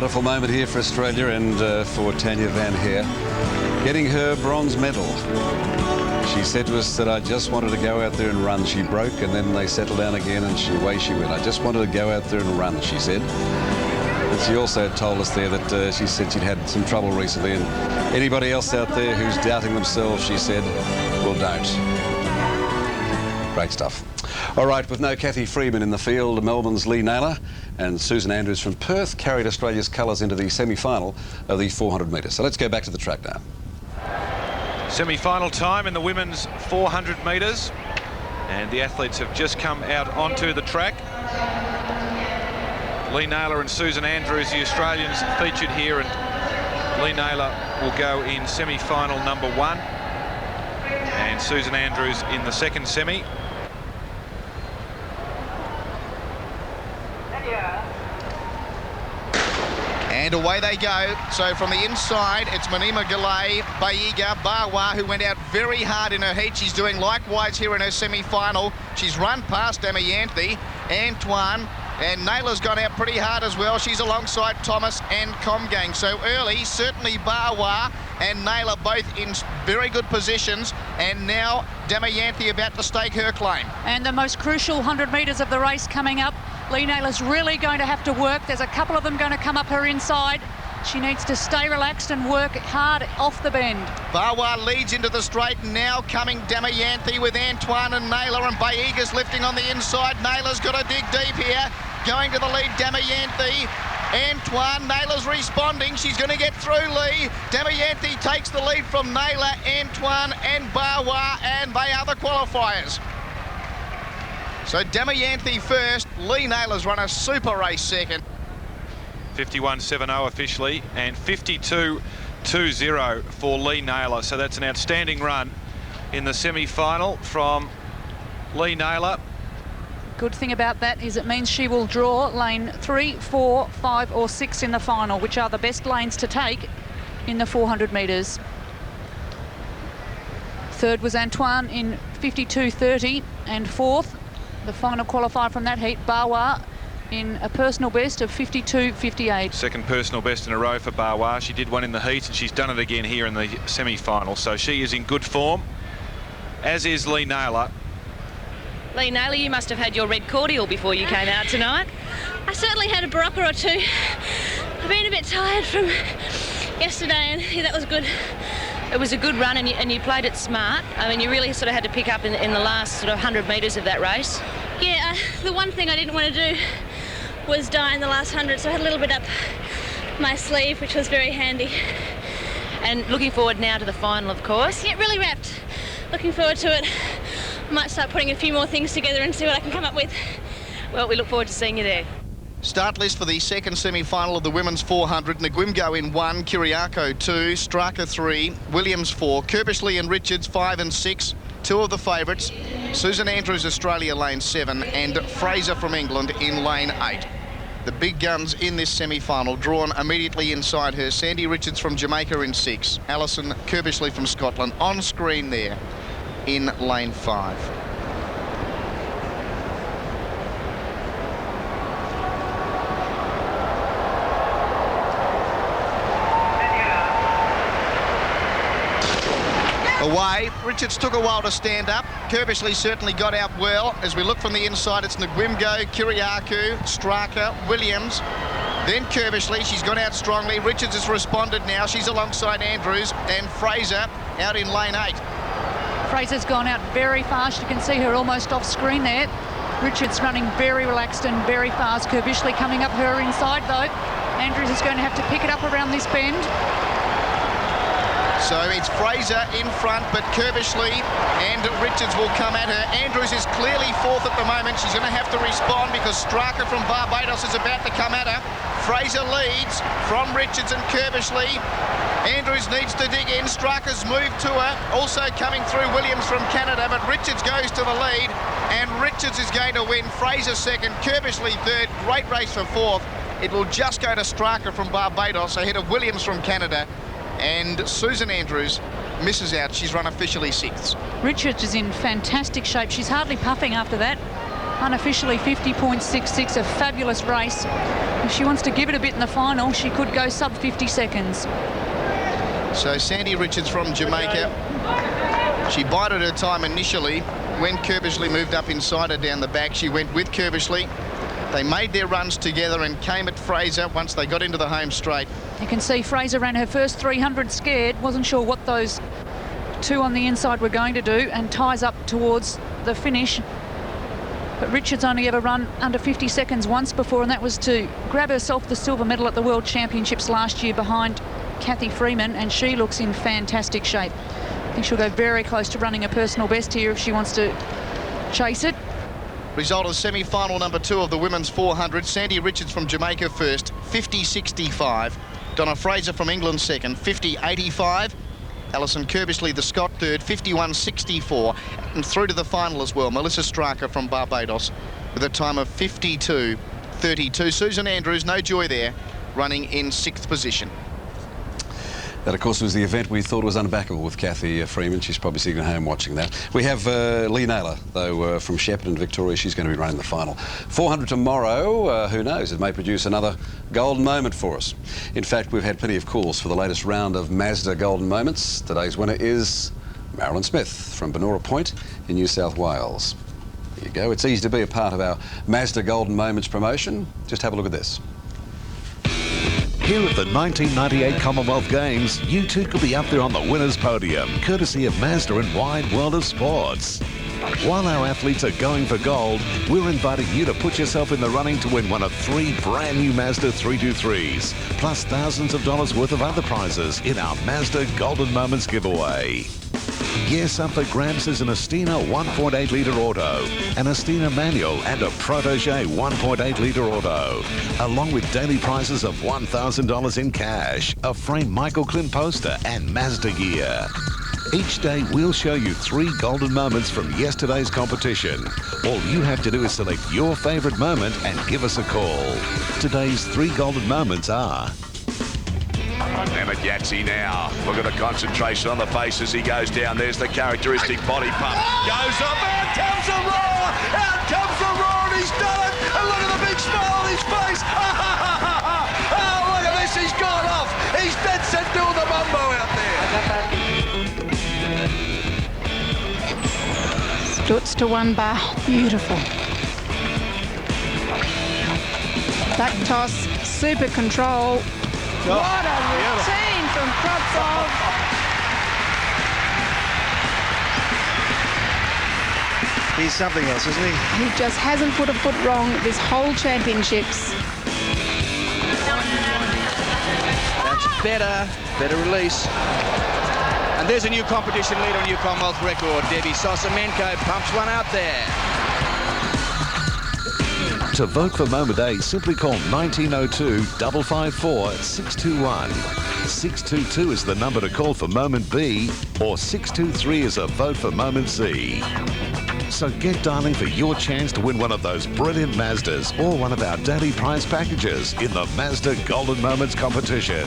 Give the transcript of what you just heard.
Wonderful moment here for Australia and for Tanya Van-Heer, getting her bronze medal. She said to us that I just wanted to go out there and run. She broke and then they settled down again and away she went. I just wanted to go out there and run, she said. But she also told us there that she said she'd had some trouble recently, and anybody else out there who's doubting themselves, she said, well, don't. Great stuff. All right, with no Kathy Freeman in the field, Melbourne's Naylor and Susan Andrews from Perth carried Australia's colours into the semi-final of the 400 metres. So let's go back to the track now. Semi-final time in the women's 400 metres, and the athletes have just come out onto the track. Naylor and Susan Andrews, the Australians featured here, and Naylor will go in semi-final number 1 and Susan Andrews in the second semi. And away they go. So from the inside, it's Manima Galay, Baiga, Bawa, who went out very hard in her heat. She's doing likewise here in her semi-final. She's run past Damayanthi, Antoine, and Naylor's gone out pretty hard as well. She's alongside Thomas and Comgang. So early, certainly Bawa and Naylor both in very good positions. And now Damayanthi about to stake her claim. And the most crucial 100 metres of the race coming up. Naylor's really going to have to work. There's a couple of them going to come up her inside. She needs to stay relaxed and work hard off the bend. Bawa leads into the straight, now coming Damayanthi with Antoine and Naylor, and Baiga's lifting on the inside. Naylor's got to dig deep here. Going to the lead, Damayanthi. Antoine, Naylor's responding. She's going to get through Lee. Damayanthi takes the lead from Naylor, Antoine and Bawa, and they are the qualifiers. So Damayanthi first, Naylor's run a super race second. 51.70 officially, and 52.20 for Naylor. So that's an outstanding run in the semi-final from Naylor. Good thing about that is it means she will draw lane 3, 4, 5 or 6 in the final, which are the best lanes to take in the 400 metres. Third was Antoine in 52.30, and fourth, the final qualifier from that heat, Bawa, in a personal best of 52.58. Second personal best in a row for Bawa. She did one in the heat and she's done it again here in the semi-final. So she is in good form, as is Naylor. Naylor, you must have had your red cordial before you came out tonight. I certainly had a Barocca or two. I've been a bit tired from yesterday, and yeah, that was good. It was a good run, and you played it smart. I mean, you really sort of had to pick up in the last sort of 100 metres of that race. Yeah, the one thing I didn't want to do was die in the last 100, so I had a little bit up my sleeve, which was very handy. And looking forward now to the final, of course. Yeah, really wrapped. Looking forward to it. Might start putting a few more things together and see what I can come up with. Well, we look forward to seeing you there. Start list for the second semi-final of the women's 400. Nguimgo in 1, Kiriako 2, Straka 3, Williams 4, Kirbishley and Richards 5 and 6, 2 of the favourites, Susan Andrews, Australia, lane 7, and Fraser from England in lane 8. The big guns in this semi-final drawn immediately inside her. Sandy Richards from Jamaica in 6, Alison Kirbishley from Scotland on screen there in lane 5. Away. Richards took a while to stand up. Kirbishley certainly got out well. As we look from the inside, it's Nguimgo, Kiriakou, Straka, Williams, then Kirbishley. She's gone out strongly. Richards has responded now. She's alongside Andrews, and Fraser out in lane 8. Fraser's gone out very fast. You can see her almost off screen there. Richards running very relaxed and very fast. Kirbishley coming up her inside though. Andrews is going to have to pick it up around this bend. So it's Fraser in front, but Kirbishley and Richards will come at her. Andrews is clearly fourth at the moment. She's going to have to respond because Straka from Barbados is about to come at her. Fraser leads from Richards and Kirbishley. Andrews needs to dig in. Straka's moved to her. Also coming through Williams from Canada, but Richards goes to the lead, and Richards is going to win. Fraser second, Kirbishley third. Great race for fourth. It will just go to Straka from Barbados ahead of Williams from Canada. And Susan Andrews misses out. She's run officially 6th. Richards is in fantastic shape. She's hardly puffing after that. unofficially 50.66, a fabulous race. If she wants to give it a bit in the final, she could go sub 50 seconds. So Sandy Richards from Jamaica, she bided her time initially. When Kerbishley moved up inside her down the back, she went with Kerbishley. They made their runs together and came at Fraser once they got into the home straight. You can see Fraser ran her first 300 scared, wasn't sure what those two on the inside were going to do, and ties up towards the finish. But Richards only ever run under 50 seconds once before, and that was to grab herself the silver medal at the World Championships last year behind Kathy Freeman, and she looks in fantastic shape. I think she'll go very close to running a personal best here if she wants to chase it. Result of semi-final number 2 of the women's 400. Sandy Richards from Jamaica first, 50.65. Donna Fraser from England second, 50.85. Alison Kerbishley, the Scot, third, 51.64. And through to the final as well, Melissa Straka from Barbados with a time of 52.32. Susan Andrews, no joy there, running in 6th position. That, of course, was the event we thought was unbackable with Kathy Freeman. She's probably sitting at home watching that. We have Lee Naylor, though, from Shepparton, Victoria. She's going to be running the final. 400 tomorrow. Who knows? It may produce another golden moment for us. In fact, we've had plenty of calls for the latest round of Mazda Golden Moments. Today's winner is Marilyn Smith from Benora Point in New South Wales. There you go. It's easy to be a part of our Mazda Golden Moments promotion. Just have a look at this. Here at the 1998 Commonwealth Games, you too could be up there on the winner's podium, courtesy of Mazda and Wide World of Sports. While our athletes are going for gold, we're inviting you to put yourself in the running to win one of 3 brand new Mazda 323s, plus thousands of dollars worth of other prizes in our Mazda Golden Moments giveaway. Yes, up for grabs is an Astina 1.8 litre auto, an Astina manual and a Protégé 1.8 litre auto, along with daily prizes of $1,000 in cash, a framed Michael Klimt poster and Mazda gear. Each day we'll show you 3 golden moments from yesterday's competition. All you have to do is select your favourite moment and give us a call. Today's 3 golden moments are... Mehmet Yatsi now. Look at the concentration on the face as he goes down. There's the characteristic body pump. Goes up. Out comes the roar. Out comes the roar, and he's done it. And look at the big smile on his face. Oh, look at this. He's gone off. He's dead set doing the mumbo out there. Stutz to 1 bar. Beautiful. Back toss. Super control. What a routine from Kravtsov. He's something else, isn't he? He just hasn't put a foot wrong this whole championships. That's better release. And there's a new competition leader, a new Commonwealth record. Debbie Sosamenko pumps one out there. To vote for Moment A, simply call 1902 554 621. 622 is the number to call for Moment B, or 623 is a vote for Moment C. So get dialing for your chance to win one of those brilliant Mazdas or one of our daily prize packages in the Mazda Golden Moments competition.